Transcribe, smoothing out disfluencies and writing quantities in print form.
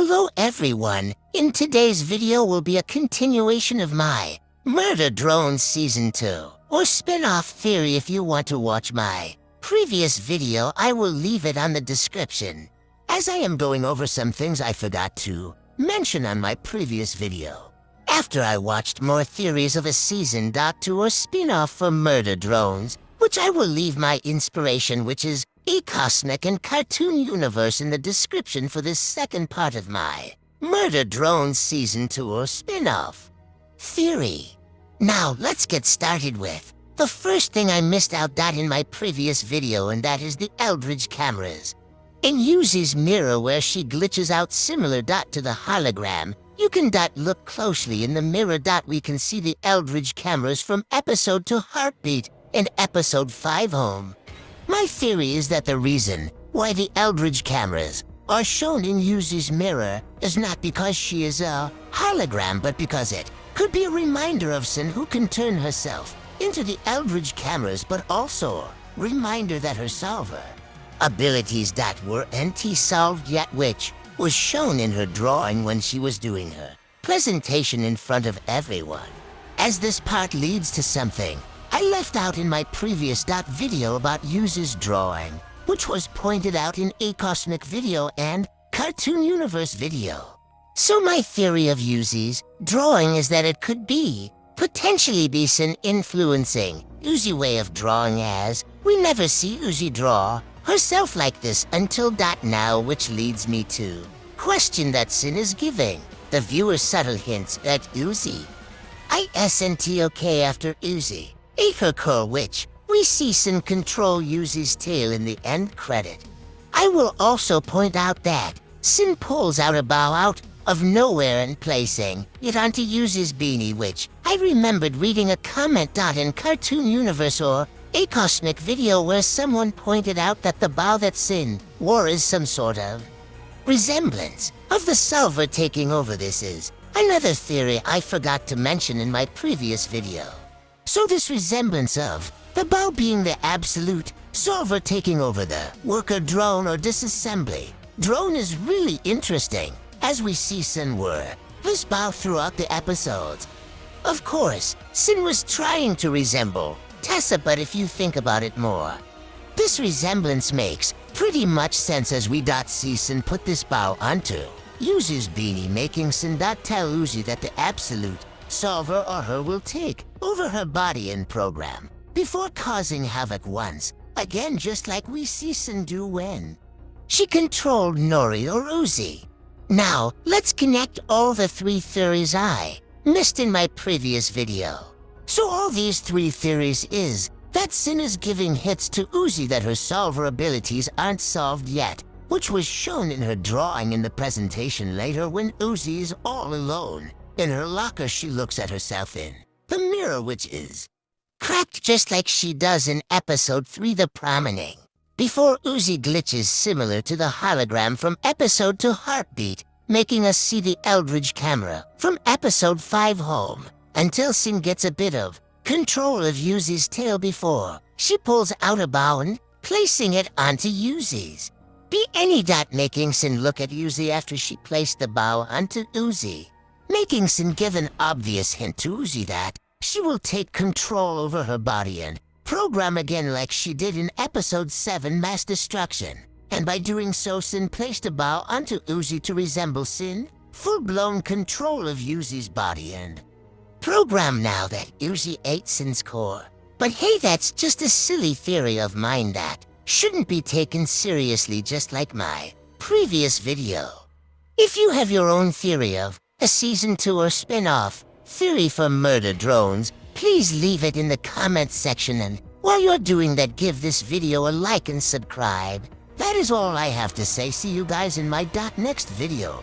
Hello everyone! In today's video will be a continuation of my Murder Drones Season 2, or Spinoff theory if you want to watch my previous video. I will leave it on the description, as I am going over some things I forgot to mention on my previous video. After I watched more theories of a Season 2 or spin-off for Murder Drones, which I will leave my inspiration, which is a cosmic and cartoon universe, in the description for this second part of my Murder Drones Season 2 or spin-off theory. Now let's get started with the first thing I missed out in my previous video, and that is the Eldridge cameras. In Uzi's mirror, where she glitches out similar to the hologram, you can look closely in the mirror. We can see the Eldridge cameras from episode 2 Heartbeat and episode 5 Home. My theory is that the reason why the Eldridge cameras are shown in Uzi's mirror is not because she is a hologram, but because it could be a reminder of Sin, who can turn herself into the Eldridge cameras, but also a reminder that her solver abilities weren't solved yet, which was shown in her drawing when she was doing her presentation in front of everyone. As this part leads to something I left out in my previous video about Uzi's drawing, which was pointed out in a cosmic video and cartoon universe video. So my theory of Uzi's drawing is that it could potentially be Sin influencing Uzi's way of drawing, as we never see Uzi draw herself like this until now, which leads me to question that Sin is giving the viewer subtle hints that Uzi isn't okay after Uzi ate her core, which we see Sin control Uzi's tail in the end credit. I will also point out that Sin pulls out a bow out of nowhere and placing it onto Uzi's beanie, which I remembered reading a comment in Cartoon Universe or a cosmic video where someone pointed out that the bow that Sin wore is some sort of resemblance of the solver taking over. This is another theory I forgot to mention in my previous video. So this resemblance of the bow being the absolute solver taking over the worker drone or disassembly drone is really interesting, as we see Sin wear this bow throughout the episodes. Of course, Sin was trying to resemble Tessa, but if you think about it more, this resemblance makes pretty much sense, as we see Sin put this bow onto Uzi's beanie, making Sin tell Uzi that the absolute solver or her will take over her body and program before causing havoc once again, just like we see Sin do when she controlled Nori or Uzi. Now let's connect all the three theories I missed in my previous video. So all these three theories is that Sin is giving hits to Uzi that her solver abilities aren't solved yet, which was shown in her drawing in the presentation later when Uzi is all alone in her locker. She looks at herself in the mirror, which is cracked just like she does in episode 3 The Promenade, before Uzi glitches similar to the hologram from episode 2 Heartbeat, making us see the Eldridge camera from episode 5 Home, until Sin gets a bit of control of Uzi's tail before she pulls out a bow and placing it onto Uzi's beanie, making Sin look at Uzi after she placed the bow onto Uzi, making Sin give an obvious hint to Uzi that she will take control over her body and program again like she did in episode 7 Mass Destruction. And by doing so, Sin placed a bow onto Uzi to resemble Sin full-blown control of Uzi's body and program now that Uzi ate Sin's core. But hey, that's just a silly theory of mine that shouldn't be taken seriously, just like my previous video. If you have your own theory of a Season 2 or spin-off theory for Murder Drones, please leave it in the comments section, and while you're doing that, give this video a like and subscribe. That is all I have to say. See you guys in my next video.